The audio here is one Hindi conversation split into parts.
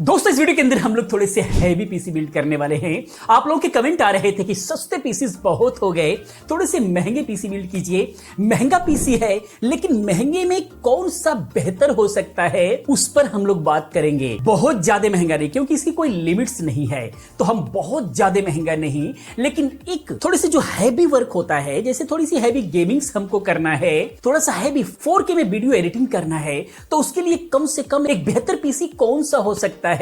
दोस्तों इस वीडियो के अंदर हम लोग थोड़े से हैवी पीसी बिल्ड करने वाले हैं। आप लोगों के कमेंट आ रहे थे कि सस्ते पीसीज बहुत हो गए, थोड़े से महंगे पीसी बिल्ड कीजिए। महंगा पीसी है लेकिन महंगे में कौन सा बेहतर हो सकता है उस पर हम लोग बात करेंगे। बहुत ज्यादा महंगा नहीं, क्योंकि इसकी कोई लिमिट्स नहीं है, तो हम बहुत ज्यादा महंगा नहीं, लेकिन एक थोड़े से जो हैवी वर्क होता है, जैसे थोड़ी सी हैवी गेमिंग्स हमको करना है, थोड़ा सा हैवी 4K में वीडियो एडिटिंग करना है, तो उसके लिए कम से कम एक बेहतर पीसी कौन सा हो सकता है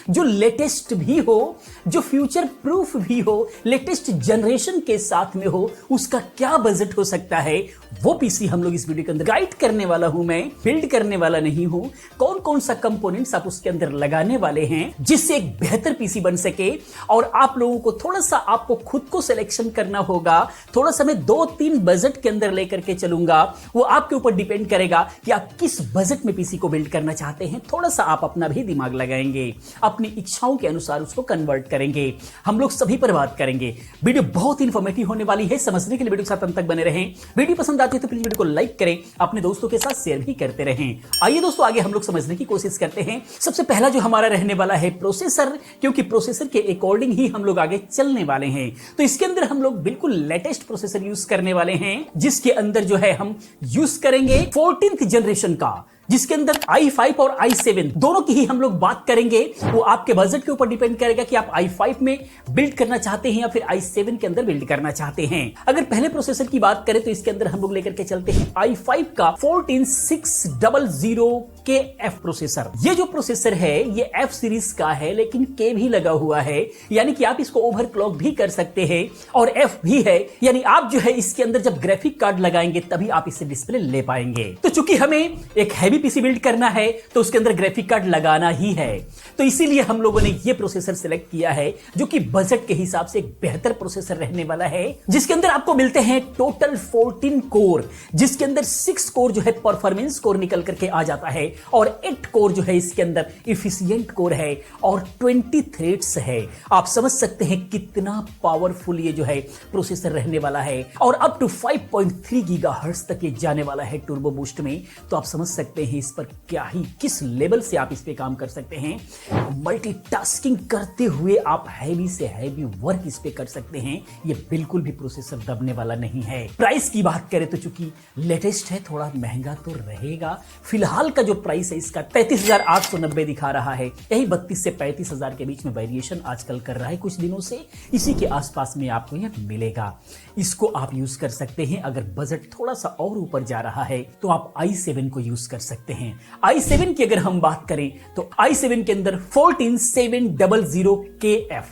जो लेटेस्ट भी हो, जो फ्यूचर प्रूफ भी हो, लेटेस्ट जनरेशन के साथ में हो, उसका क्या बजट हो सकता है, वो पीसी हम लोग इस वीडियो के अंदर गाइड करने वाला हूं। मैं बिल्ड करने वाला नहीं हूं। कौन कौन सा कंपोनेंट्स आप उसके अंदर लगाने वाले हैं जिससे एक बेहतर पीसी बन सके, और आप लोगों को थोड़ा सा आपको खुद को सिलेक्शन करना होगा। थोड़ा सा मैं 2-3 बजट के अंदर लेकर के चलूंगा, वो आपके ऊपर डिपेंड करेगा कि आप किस बजट में पीसी को बिल्ड करना चाहते हैं। थोड़ा सा आप अपना भी दिमाग लगाएंगे, अपनी इच्छाओं के अनुसार उसको कन्वर्ट करेंगे। हम लोग सभी पर बात करेंगे। वीडियो बहुत इंफॉर्मेटिव होने वाली है, समझने के लिए वीडियो के साथ अंत तक बने रहें। वीडियो पसंद आती है तो प्लीज वीडियो को लाइक करें, अपने दोस्तों के साथ शेयर भी करते रहें। आइए दोस्तों आगे हम लोग समझने की कोशिश करते हैं। सबसे पहला जो हमारा रहने वाला है प्रोसेसर, क्योंकि प्रोसेसर के अकॉर्डिंग ही हम लोग आगे चलने वाले हैं। तो इसके अंदर हम लोग बिल्कुल लेटेस्ट प्रोसेसर यूज करने वाले हैं, जिसके अंदर जो है हम यूज करेंगे 14th जनरेशन का, जिसके अंदर i5 और i7 दोनों की ही हम लोग बात करेंगे। वो आपके बजट के ऊपर डिपेंड करेगा कि आप i5 में बिल्ड करना चाहते हैं या फिर i7 के अंदर बिल्ड करना चाहते हैं। अगर पहले प्रोसेसर की बात करें तो इसके अंदर हम लोग लेकर के चलते हैं i5 का 14600KF प्रोसेसर। ये जो प्रोसेसर है ये F सीरीज का है, लेकिन K भी लगा हुआ है, यानी कि आप इसको ओवरक्लॉक भी कर सकते हैं, और F भी है, यानी आप जो है इसके अंदर जब ग्राफिक कार्ड लगाएंगे तभी आप इसे डिस्प्ले ले पाएंगे। तो चूंकि हमें एक हैवी पीसी बिल्ड करना है तो उसके अंदर ग्राफिक कार्ड लगाना ही है, तो इसीलिए हम लोगों ने ये प्रोसेसर सिलेक्ट किया है, जो कि बजट के हिसाब से एक बेहतर प्रोसेसर रहने वाला है, जिसके अंदर आपको मिलते हैं टोटल 14 कोर, जिसके अंदर 6 कोर जो है परफॉर्मेंस कोर निकल करके आ जाता है, और 8 कोर जो है इसके अंदर एफिशिएंट कोर है, और 20 थ्रेड्स है। आप समझ सकते हैं कितना पावरफुल ये जो है प्रोसेसर रहने वाला है, और अप टू 5.3 गीगाहर्ट्ज तक ये जाने वाला है टर्बो बूस्ट में। तो आप समझ सकते हैं इस पर क्या ही किस लेवल से आप इस पे काम कर सकते हैं। मल्टीटास्किंग करते हुए आप हैवी से हैवी वर्क इस पे कर सकते हैं। ये बिल्कुल भी प्रोसेसर दबने वाला नहीं है। प्राइस की बात करें तो चूंकि लेटेस्ट है, थोड़ा महंगा तो रहेगा। फिलहाल का जो प्राइस है इसका 33,890 दिखा रहा है। यही 32 से 35,000 के बीच में वेरिएशन आजकल कर रहा है कुछ दिनों से। इसी के आसपास में आपको यह मिलेगा। इसको आप यूज कर सकते हैं। अगर बजट थोड़ा सा और ऊपर जा रहा है तो आप i7 को यूज कर सकते हैं। i7 की अगर हम बात करें तो i7 के अंदर 14700KF,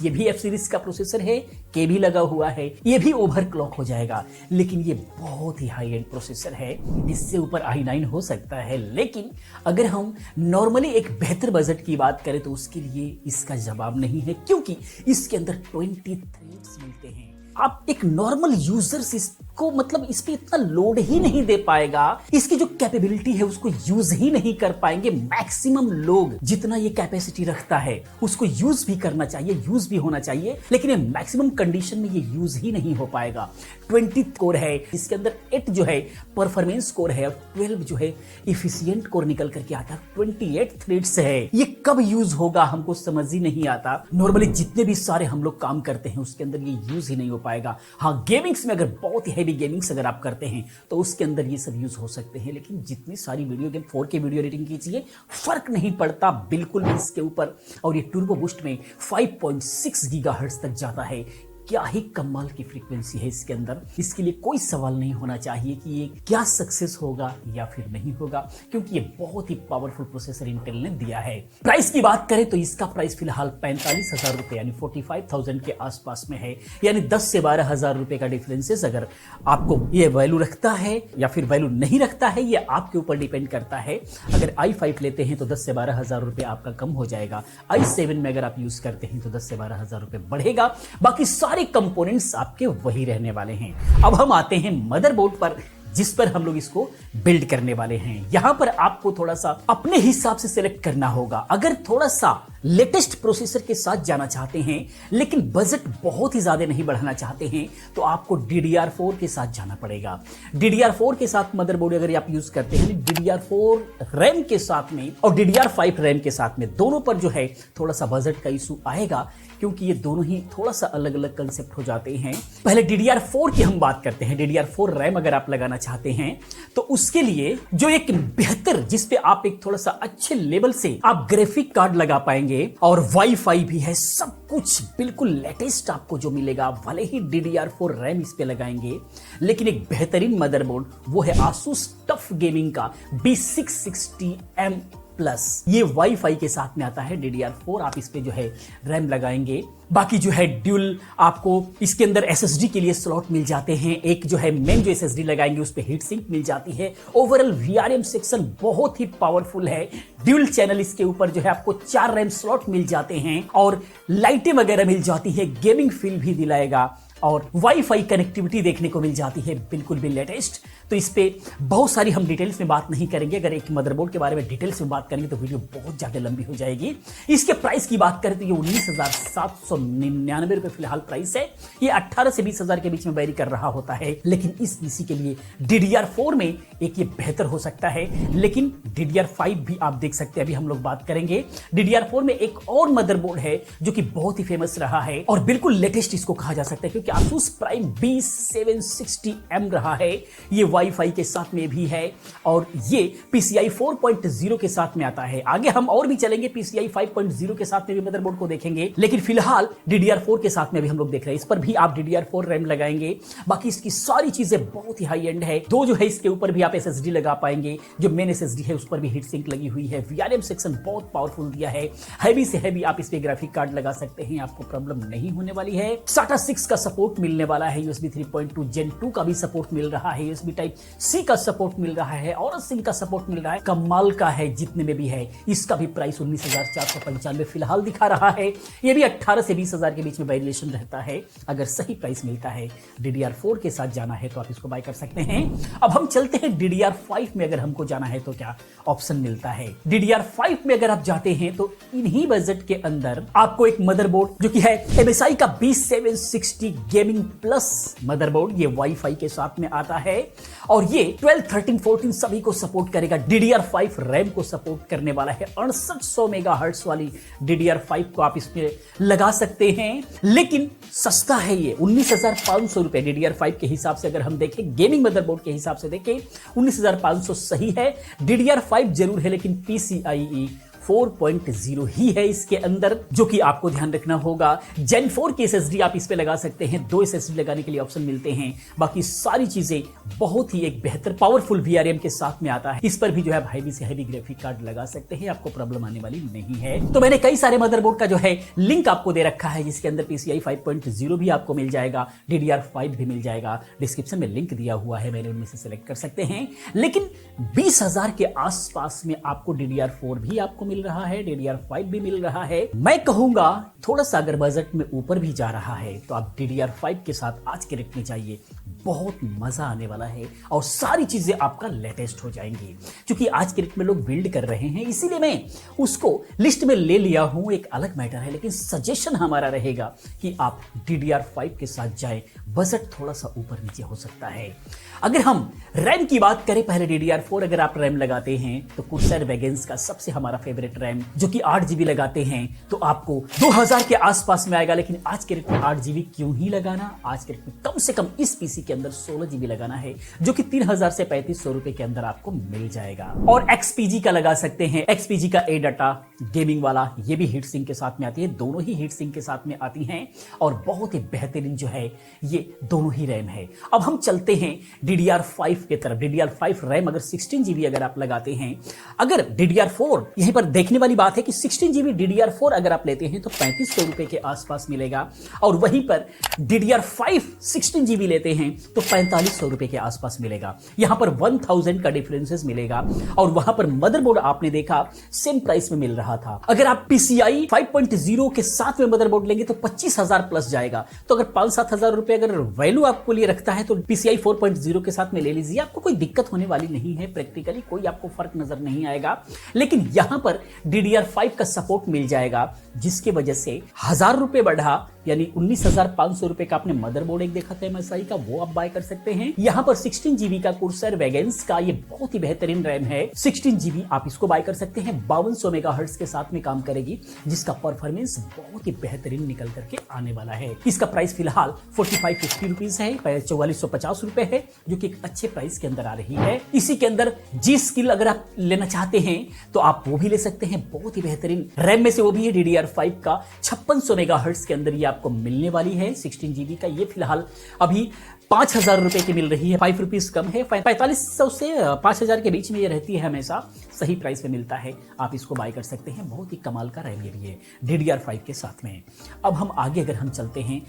ये भी F सीरीज का प्रोसेसर है, K भी लगा हुआ है, ये भी ओवरक्लॉक हो जाएगा, लेकिन ये बहुत ही हाई एंड प्रोसेसर है। इससे ऊपर i9 हो सकता है, लेकिन अगर हम नॉर्मली एक बेहतर बजट की बात करें तो उसके लिए इसका जवाब नहीं है, क्योंकि इसके अंदर 20 थ्रेड्स मिलते हैं। आप एक नॉर्मल यूजर्स इसको मतलब इस पे इतना लोड ही नहीं दे पाएगा, इसकी जो कैपेबिलिटी है उसको यूज ही नहीं कर पाएंगे। मैक्सिमम लोग जितना ये कैपेसिटी रखता है उसको यूज भी करना चाहिए, यूज भी होना चाहिए, लेकिन ये मैक्सिमम कंडीशन में ये यूज ही नहीं हो पाएगा। 20 कोर है, इसके अंदर 8 जो है परफॉर्मेंस कोर है, और 12 जो है इफिशिएंट कोर निकल करके आता है, 28 थ्रेड्स है। ये कब यूज होगा हमको समझ ही नहीं आता। नॉर्मली जितने भी सारे हम लोग काम करते हैं उसके अंदर ये यूज ही नहीं हो पाएगा। हाँ, गेमिंग्स में अगर बहुत ही हैवी गेमिंग्स अगर आप करते हैं तो उसके अंदर ये सब यूज हो सकते हैं, लेकिन जितनी सारी video game 4K video editing कीजिए फर्क नहीं पड़ता बिल्कुल भी इसके ऊपर। और ये टर्बो बूस्ट में 5.6 गीगाहर्ट्ज तक जाता है। क्या ही कमाल की फ्रीक्वेंसी है इसके अंदर। इसके लिए कोई सवाल नहीं होना चाहिए कि ये क्या सक्सेस होगा या फिर नहीं होगा, क्योंकि ये बहुत ही पावरफुल प्रोसेसर इंटेल ने दिया है। प्राइस की बात करें तो इसका प्राइस फिलहाल 45,000 रुपए यानी 45,000 के आसपास में है, यानी 10 से 12,000 रुपए का डिफरेंसेस। अगर आपको ये वैल्यू रखता है या फिर वैल्यू नहीं रखता है, ये आपके ऊपर डिपेंड करता है। अगर i5 लेते हैं तो 10 से 12,000 रुपए आपका कम हो जाएगा। i7 में अगर आप यूज करते हैं तो 10 से 12,000 रुपए बढ़ेगा। बाकी सारे कंपोनेंट्स आपके वही रहने वाले हैं। अब हम आते हैं मदरबोर्ड पर, जिस पर हम लोग इसको बिल्ड करने वाले हैं। यहां पर आपको थोड़ा सा अपने हिसाब से सिलेक्ट करना होगा। अगर थोड़ा सा लेटेस्ट प्रोसेसर के साथ जाना चाहते हैं लेकिन बजट बहुत ही ज्यादा नहीं बढ़ाना चाहते हैं तो आपको DDR4 के साथ जाना पड़ेगा। DDR4 के साथ मदरबोर्ड अगर आप यूज करते हैं DDR4 रैम के साथ में और DDR5 रैम के साथ में, दोनों पर जो है थोड़ा सा बजट का इशू आएगा क्योंकि ये दोनों ही थोड़ा सा अलग अलग कंसेप्ट हो जाते हैं। पहले DDR4 की हम बात करते हैं। DDR4 रैम अगर आप लगाना चाहते हैं तो उसके लिए जो एक बेहतर, जिस पे आप एक थोड़ा सा अच्छे लेवल से आप ग्राफिक कार्ड लगा पाएंगे और वाईफाई भी है, सब कुछ बिल्कुल लेटेस्ट आपको जो मिलेगा, भले ही DDR4 रैम इस पे लगाएंगे लेकिन एक बेहतरीन मदरबोर्ड वो है Asus टफ गेमिंग का B660M प्लस। ये वाईफाई के साथ में आता है DDR4, आप इस पे जो है रैम लगाएंगे। बाकी जो है ड्यूल आपको इसके अंदर SSD के लिए स्लॉट मिल जाते हैं। एक जो है मेन जो SSD लगाएंगे उस पे हीट सिंक मिल जाती है। ओवरऑल VRM सेक्शन बहुत ही पावरफुल है। ड्यूल चैनल इसके ऊपर जो है आपको 4 रैम स्लॉट मिल जाते हैं और लाइटें वगैरह मिल जाती है, गेमिंग फील भी दिलाएगा और वाईफाई कनेक्टिविटी देखने को मिल जाती है, बिल्कुल भी लेटेस्ट। तो इस पे बहुत सारी हम डिटेल्स में बात नहीं करेंगे। अगर एक मदरबोर्ड के बारे में डिटेल्स में बात करेंगे तो वीडियो बहुत ज्यादा लंबी हो जाएगी। इसके प्राइस की बात करें तो ये 19,799 रुपए फिलहाल प्राइस है। ये 18 से 20,000 के बीच में वेरी कर रहा होता है, लेकिन इस पीसी के लिए DDR4 में एक ये बेहतर हो सकता है। लेकिन DDR5 भी आप देख सकते हैं, अभी हम लोग बात करेंगे। DDR4 में एक और मदरबोर्ड है जो कि बहुत ही फेमस रहा है और बिल्कुल लेटेस्ट इसको कहा जा सकता है क्योंकि Asus Prime B760M रहा है। ये वाईफाई के साथ में भी है और ये PCI 4.0 के साथ में आता है। आगे हम और भी चलेंगे, PCI 5.0 के साथ में भी मदरबोर्ड को देखेंगे, लेकिन फिलहाल DDR4 के साथ में भी हम लोग देख रहे हैं। इस पर भी आप DDR4 रैम लगाएंगे। बाकी इसकी सारी चीजें बहुत ही हाई एंड है। दो जो है इसके ऊपर भी आप SSD लगा पाएंगे। जो मेन SSD है उस पर भी हीट सिंक लगी हुई है। VRM सेक्शन बहुत पावरफुल दिया है। हैवी से हैवी आप इस पे ग्राफिक कार्ड लगा सकते हैं, आपको प्रॉब्लम नहीं होने वाली है। SATA 6 का सपोर्ट मिलने वाला है। USB 3.2 Gen 2 का भी सपोर्ट मिल रहा है। USB Type-C का सपोर्ट मिल रहा है और सिंक का सपोर्ट मिल रहा है। कमाल का है जितने में भी है। इसका भी प्राइस 19,495 फिलहाल दिखा रहा है। ये भी 18 से 20,000 के बीच में वेरिएशन रहता है। अगर सही प्राइस मिलता है, DDR4 के साथ जाना है तो आप इसको बाय कर सकते हैं। अब हम चलते हैं DDR5 में। अगर हमको जाना है तो क्या ऑप्शन मिलता है। DDR5 में अगर आप जाते हैं तो इन्हीं बजट के अंदर आपको एक मदरबोर्ड जो कि है MSI का B760 गेमिंग प्लस मदरबोर्ड, ये वाईफाई के साथ में आता है और ये 12, 13, 14 सभी को सपोर्ट करेगा। DDR5 रैम को सपोर्ट करने वाला है। 6800 मेगाहर्ट्ज वाली DDR5 को आप इसमें लगा सकते हैं, लेकिन सस्ता है ये 19,500 रुपए DDR5 के हिसाब से। अगर हम देखें गेमिंग मदरबोर्ड के हिसाब से देखें 19,500 सही है। DDR5 जरूर है लेकिन PCIe 4.0 ही है इसके अंदर, जो कि आपको ध्यान रखना होगा। Gen 4 की SSD आप इस पे लगा सकते हैं। 2 SSD लगाने के लिए ऑप्शन मिलते हैं। बाकी सारी चीजें बहुत ही एक बेहतर पावरफुल VRM के साथ में आता है। इस पर भी जो है हैवी से हैवी ग्राफिक कार्ड लगा सकते हैं, आपको प्रॉब्लम आने वाली नहीं है। तो मैंने कई सारे मदरबोर्ड का जो है लिंक आपको दे रखा है, जिसके अंदर PCI 5.0 भी आपको मिल जाएगा, DDR5 भी मिल जाएगा। डिस्क्रिप्शन में लिंक दिया हुआ है, मैंने उनमें से सिलेक्ट कर सकते हैं। लेकिन 20,000 के आसपास में आपको DDR4 भी आपको मिल रहा है, DDR5 भी मिल रहा है। मैं कहूंगा थोड़ा सा अगर बजट में ऊपर भी जा रहा है तो आप DDR5 के साथ आज के रेट में जाइए, बहुत मजा आने वाला है और सारी चीजें आपका लेटेस्ट हो जाएंगी। क्योंकि आज के रेट में लोग बिल्ड कर रहे हैं, इसीलिए मैं उसको लिस्ट में ले लिया हूं। एक अलग मैटर है, लेकिन सजेशन हमारा रहेगा कि आप DDR5 के साथ जाएं। बजट थोड़ा सा ऊपर नीचे हो सकता है। अगर हम रैम की बात करें, पहले DDR4 अगर आप रैम लगाते हैं तो कुर्सर वैगन्स का सबसे हमारा फेवरेट रैम जो कि 8 GB लगाते हैं तो आपको 2000 के आसपास में आएगा। लेकिन आज के रेट में 8 GB क्यों ही लगाना, आज के रेट में कम से कम इस पीसी के अंदर 16 GB लगाना है, जो कि 3000 से 3500 रुपए के अंदर आपको मिल जाएगा। और XPG का लगा सकते हैं। XPG का A-डाटा गेमिंग वाला, ये भी हीट सिंक के साथ में आती है। दोनों ही हीट सिंक के साथ में आती हैं और बहुत ही बेहतरीन जो है ये दोनों ही रैम है। अब हम चलते हैं DDR5 के तरफ। DDR5 रैम अगर 16 GB अगर आप लगाते हैं, अगर DDR4 यहीं पर देखने वाली बात है कि 16 GB DDR4 अगर आप लेते हैं तो 3500 रुपए के आसपास मिलेगा और वहीं पर DDR5 16 GB लेते हैं तो 4500 रुपए के आसपास मिलेगा। यहां पर 1000 का डिफरेंसेस मिलेगा और वहां पर मदरबोर्ड आपने देखा सेम प्राइस में मिल रहा था। अगर आप PCI 5.0 के साथ में मदरबोर्ड लेंगे तो 25,000 प्लस जाएगा। तो अगर 5-7 हजार रुपए अगर वैल्यू आपको लिए रखता है तो PCI 4.0 के साथ में ले लीजिए, आपको कोई दिक्कत होने वाली नहीं है। प्रैक्टिकली कोई आपको फर्क नजर नहीं आएगा। लेकिन यहां पर DDR5 का सपोर्ट मिल जाएगा, जिसकी वजह से 1000 रुपए बढ़ा, यानी 19,500 रुपए का आपने मदरबोर्ड एक देखा था MSI का, वो आप बाय कर सकते हैं। यहाँ पर 16 GB का Corsair Vengeance का ये बहुत ही बेहतरीन रैम है, 16 GB आप इसको बाय कर सकते हैं। 5200 मेगाहर्ट्ज के साथ में काम करेगी, जिसका परफॉर्मेंस बहुत ही बेहतरीन निकल करके आने वाला है। इसका प्राइस फिलहाल 4550 रुपीज है, 4450 रुपए है, जो कि एक अच्छे प्राइस के अंदर आ रही है। इसी के अंदर G Skill अगर आप लेना चाहते हैं तो आप वो भी ले सकते हैं, बहुत ही बेहतरीन रैम में से वो भी है। DDR5 का 5600 मेगाहर्ट्ज के अंदर ये आपको मिलने वाली है, 16 GB का। ये फिलहाल अभी 5000 रुपए की मिल रही है, 5 रुपीज कम है। 4500 से 5000 के बीच में ये रहती है, हमेशा सही प्राइस पे मिलता है, आप इसको बाय कर सकते हैं। बहुत ही कमाल का रैम ये भी है DDR5 के साथ में। अब हम आगे अगर हम चलते हैं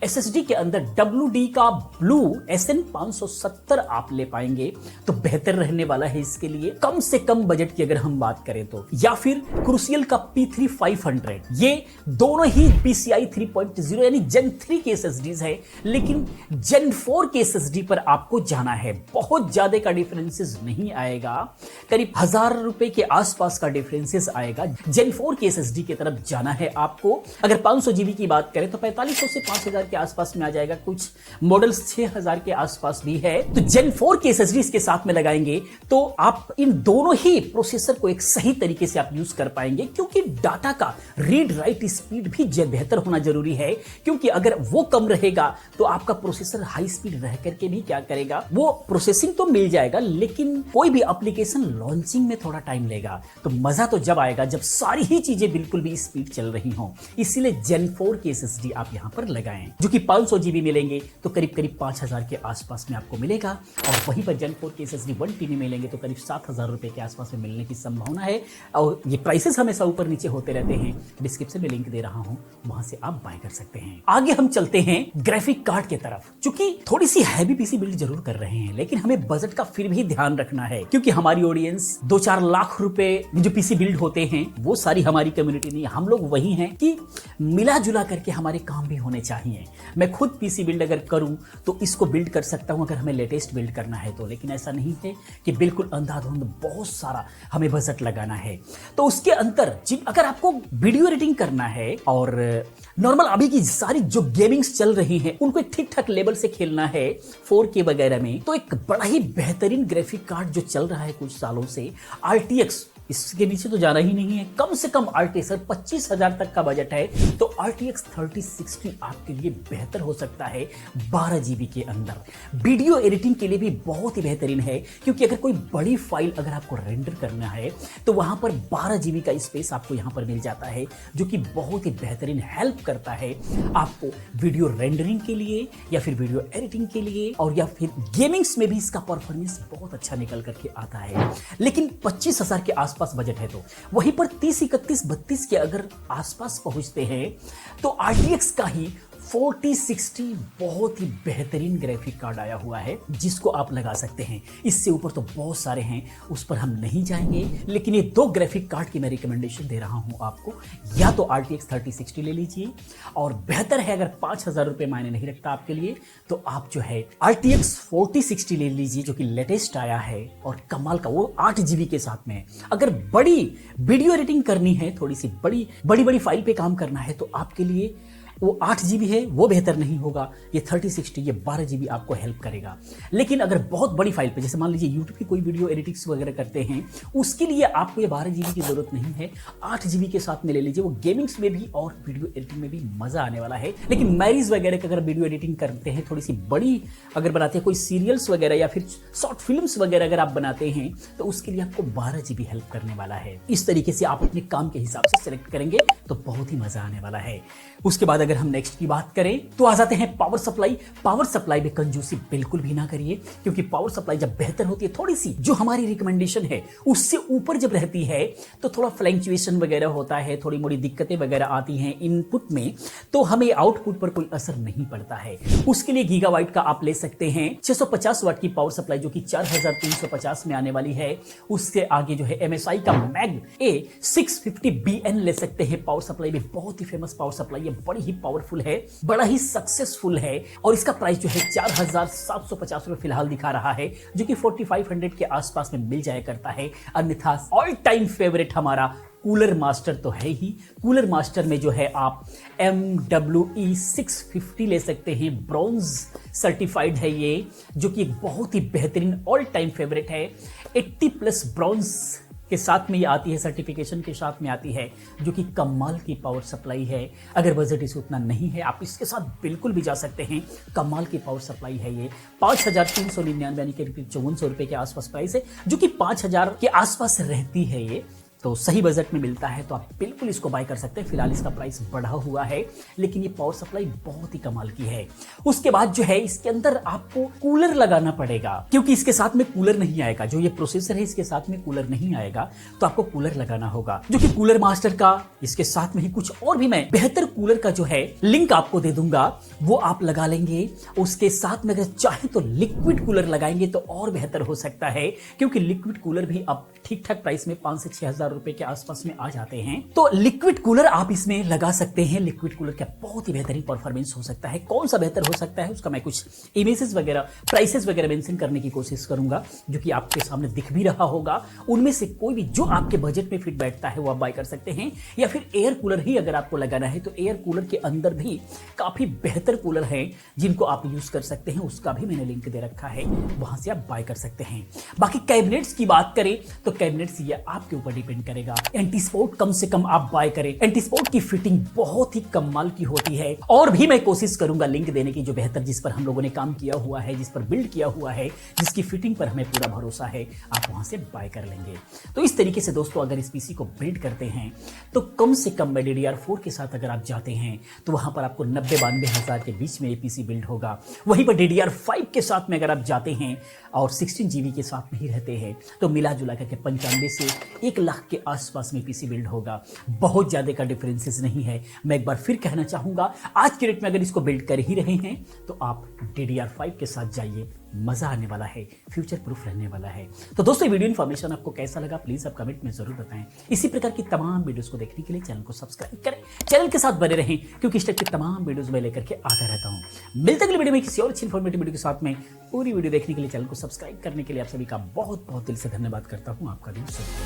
SSD के अंदर WD का ब्लू SN570 आप ले पाएंगे तो बेहतर रहने वाला है इसके लिए, कम से कम बजट की अगर हम बात करें तो। या फिर क्रूसियल का P3500, ये दोनों ही PCI 3.0 यानी Gen 3 के SSDs है, लेकिन Gen 4 के SSD पर आपको जाना है। बहुत ज्यादा का डिफरेंसेस नहीं आएगा, करीब 1000 रुपए के आसपास का डिफरेंसेस आएगा। Gen 4 के SSD की तरफ जाना है आपको। अगर 500 GB की बात करें तो 4500 से 5000 के आसपास में आ जाएगा, कुछ मॉडल्स 6000 के आसपास भी है। तो Gen 4 के SSDs के साथ में लगाएंगे तो आप इन दोनों ही प्रोसेसर को एक सही तरीके से आप यूज कर पाएंगे, क्योंकि डाटा का रीड राइट स्पीड भी बेहतर होना जरूरी है, क्योंकि अगर वो कम रहेगा तो आपका प्रोसेसर हाई स्पीड रह करके भी क्या करेगा, वो प्रोसेसिंग तो मिल जाएगा लेकिन कोई भी एप्लीकेशन लॉन्चिंग में थोड़ा टाइम लेगा। तो मजा तो जब आएगा जब सारी ही चीजें बिल्कुल भी स्पीड चल रही हो। इसीलिए Gen 4 के SSD आप यहां पर लगाएं, जो कि 500 GB मिलेंगे तो करीब 5000 के आसपास में आपको मिलेगा, और वहीं पर Gen 4 के SSD 1 TB मिलेंगे तो करीब 7000 रुपए के आसपास में मिलने की संभावना है। और ये प्राइसेस हमेशा ऊपर नीचे होते रहते हैं, डिस्क्रिप्शन में लिंक दे रहा हूं, वहां से आप बाय कर सकते हैं। आगे हम चलते हैं ग्राफिक कार्ड की तरफ। चूंकि थोड़ी सी हैवी पीसी बिल्ड जरूर कर रहे हैं, लेकिन हमें बजट का फिर भी ध्यान रखना है, क्योंकि हमारी ऑडियंस 2-4 लाख रुपए जो पीसी बिल्ड होते हैं वो सारी हमारी कम्युनिटी नहीं। हम लोग वही हैं कि मिला जुला करके हमारे काम भी होने चाहिए। मैं खुद पीसी बिल्ड अगर करूं तो इसको बिल्ड कर सकता हूं अगर हमें लेटेस्ट बिल्ड करना है तो, लेकिन ऐसा नहीं है कि बिल्कुल अंधाधुंध बहुत सारा हमें बजट लगाना है। तो उसके अंदर अगर आपको वीडियो एडिटिंग करना है और नॉर्मल अभी की सारी जो गेमिंग्स चल रही हैं उनको एक ठीक ठाक लेवल से खेलना है 4K वगैरह में, तो एक बड़ा ही बेहतरीन ग्राफिक कार्ड जो चल रहा है कुछ सालों से, RTX, इसके नीचे तो जाना ही नहीं है। कम से कम RTX 25,000 तक का बजट है तो RTX 3060 आपके लिए बेहतर हो सकता है 12 GB के अंदर। वीडियो एडिटिंग के लिए भी बहुत ही बेहतरीन है, क्योंकि अगर कोई बड़ी फाइल अगर आपको रेंडर करना है तो वहां पर 12 GB का स्पेस आपको यहां पर मिल जाता है, जो कि बहुत ही बेहतरीन हेल्प करता है आपको वीडियो रेंडरिंग के लिए या फिर वीडियो एडिटिंग के लिए, और या फिर गेमिंग्स में भी इसका परफॉर्मेंस बहुत अच्छा निकल करके आता है। लेकिन 25,000 के आसपास बजट है तो वहीं पर 30, 31, 32 के अगर आसपास पहुंचते हैं तो RTX का ही 4060 बहुत ही बेहतरीन ग्राफिक कार्ड आया हुआ है, जिसको आप लगा सकते हैं। इससे ऊपर तो बहुत सारे हैं, उस पर हम नहीं जाएंगे, लेकिन ये 2 ग्राफिक कार्ड की मैं रिकमेंडेशन दे रहा हूं आपको। या तो RTX 3060 ले लीजिए, और बेहतर है अगर 5000 रुपए मायने नहीं रखता आपके लिए तो आप जो है RTX 4060 ले लीजिए, जो कि लेटेस्ट आया है और कमाल का, वो 8 GB के साथ में। अगर बड़ी वीडियो एडिटिंग करनी है, थोड़ी सी बड़ी फाइल पे काम करना है तो आपके लिए वो 8 GB है, वो बेहतर नहीं होगा। ये 3060, ये 12 GB आपको हेल्प करेगा। लेकिन अगर बहुत बड़ी फाइल पे, जैसे मान लीजिए YouTube की कोई वीडियो एडिटिंग्स वगैरह करते हैं, उसके लिए आपको ये 12 GB की जरूरत नहीं है, 8 GB के साथ में ले लीजिए। वो गेमिंग्स में भी और वीडियो एडिटिंग में भी मजा आने वाला है। लेकिन मैरिज वगैरह का अगर वीडियो एडिटिंग करते हैं, थोड़ी सी बड़ी अगर बनाते हैं, कोई सीरियल्स वगैरह या फिर शॉर्ट फिल्म्स वगैरह अगर आप बनाते हैं, तो उसके लिए आपको 12 GB हेल्प करने वाला है। इस तरीके से आप अपने काम के हिसाब से सिलेक्ट करेंगे तो बहुत ही मजा आने वाला है। उसके बाद अगर हम नेक्स्ट की बात करें तो आ जाते हैं पावर सप्लाई। पावर सप्लाई में कंजूसी बिल्कुल भी ना करिए, क्योंकि पावर सप्लाई जब बेहतर होती है, थोड़ी सी जो हमारी रिकमेंडेशन है उससे ऊपर जब रहती है तो थोड़ा फ्लैक्चुएशन वगैरह होता है, थोड़ी मोड़ी दिक्कतें वगैरह आती हैं इनपुट में, तो हमें आउटपुट पर कोई असर नहीं पड़ता है। उसके लिए गीगावाट का आप ले सकते हैं 650 वाट की पावर सप्लाई, जो कि 4350 में आने वाली है। उसके आगे जो है MSI का मैग A650BN ले सकते हैं। पावर सप्लाई में बहुत ही फेमस पावर सप्लाई है, बड़ी ही पावरफुल है, बड़ा ही सक्सेसफुल है और इसका प्राइस जो है 4,750 रुपए फिलहाल दिखा रहा है, जो कि 4500 के आसपास में मिल जाया करता है। अन्यथा ऑल टाइम फेवरेट हमारा कूलर मास्टर तो है ही। कूलर मास्टर में जो है आप MWE 650 ले सकते हैं, ब्रॉन्ज सर्टिफाइड है ये, जो कि एक बहुत ही बेहतरीन ऑल टाइम फेवरेट है। 80+ ब्रॉन्ज के साथ में ये आती है, सर्टिफिकेशन के साथ में आती है, जो कि कमाल की पावर सप्लाई है। अगर बजट इसे उतना नहीं है, आप इसके साथ बिल्कुल भी जा सकते हैं। कमाल की पावर सप्लाई है ये। 5,399 यानी कि 5400 रुपए के आसपास प्राइस है, जो कि 5,000 के आसपास रहती है ये, तो सही बजट में मिलता है, तो आप बिल्कुल इसको बाय कर सकते हैं। फिलहाल इसका प्राइस बढ़ा हुआ है, लेकिन ये पावर सप्लाई बहुत ही कमाल की है। उसके बाद जो है इसके अंदर आपको कूलर लगाना पड़ेगा, क्योंकि इसके साथ में कूलर नहीं आएगा। जो ये प्रोसेसर है इसके साथ में कूलर नहीं आएगा, तो आपको कूलर लगाना होगा, जो कि कूलर मास्टर का इसके साथ में ही कुछ और भी मैं बेहतर कूलर का जो है लिंक आपको दे दूंगा, वो आप लगा लेंगे। उसके साथ में अगर चाहे तो लिक्विड कूलर लगाएंगे तो और बेहतर हो सकता है, क्योंकि लिक्विड कूलर भी अब ठीक ठाक प्राइस में 5 से 6,000 रुपए के आसपास में आ जाते हैं। तो लिक्विड कूलर आप इसमें लगा सकते हैं। लिक्विड कूलर का बहुत ही बेहतरीन परफॉर्मेंस हो सकता है। कौन सा बेहतर हो सकता है उसका मैं कुछ इमेजेस वगैरह, प्राइसेस वगैरह मेंशन करने की कोशिश करूंगा, जो कि आपके सामने दिख भी रहा होगा। उनमें से कोई भी जो आपके बजट में फिट बैठता है वो आप बाय कर सकते हैं। या फिर एयर कूलर ही अगर आपको लगाना है, तो एयर कूलर के अंदर भी काफी बेहतर कूलर हैं जिनको आप यूज कर सकते हैं। उसका भी मैंने लिंक दे रखा है, वहां से आप बाय कर सकते हैं। बाकी कैबिनेट्स की बात करें तो कैबिनेट्स ये आपके ऊपर डिपेंड करेगा। एंटी स्पोर्ट कम से कम आप बाय करें। एंटी स्पोर्ट की फिटिंग बहुत ही कमाल की होती है, और भी मैं कोशिश करूंगा लिंक देने की, जो बेहतर, जिस पर हम लोगों ने काम किया हुआ है, जिस पर बिल्ड किया हुआ है, जिसकी फिटिंग पर हमें पूरा भरोसा है, आप वहां से बाय कर लेंगे। तो इस तरीके से दोस्तों अगर इस पीसी को बिल्ड करते हैं तो कम से कम में DDR4 के साथ अगर आप जाते हैं तो वहां पर आपको 90-92 हजार के बीच में पीसी बिल्ड होगा। वहीं पर DDR5 के साथ में अगर आप जाते हैं और 16 GB के साथ में ही रहते हैं तो मिला जुला करके 95 से 1 लाख के आसपास में पीसी बिल्ड होगा। बहुत ज्यादा का डिफरेंसेस नहीं है। मैं एक बार फिर कहना चाहूंगा, आज के रेट में अगर इसको बिल्ड कर ही रहे हैं तो आप DDR5 के साथ जाइए, मजा आने वाला है, फ्यूचर प्रूफ रहने वाला है। तो दोस्तों वीडियो इन्फॉर्मेशन आपको कैसा लगा प्लीज आप कमेंट में जरूर बताएं। इसी प्रकार की तमाम वीडियोस को देखने के लिए चैनल को सब्सक्राइब करें, चैनल के साथ बने रहें, क्योंकि इस टाइप की तमाम वीडियोस मैं लेकर के आता रहता हूं। मिलते हैं अगली वीडियो में किसी और अच्छी इन्फॉर्मेटिव वीडियो के साथ में। पूरी वीडियो देखने के लिए चैनल को सब्सक्राइब करने के लिए आप सभी का बहुत बहुत दिल से धन्यवाद करता हूं। आपका दिन शुभ हो।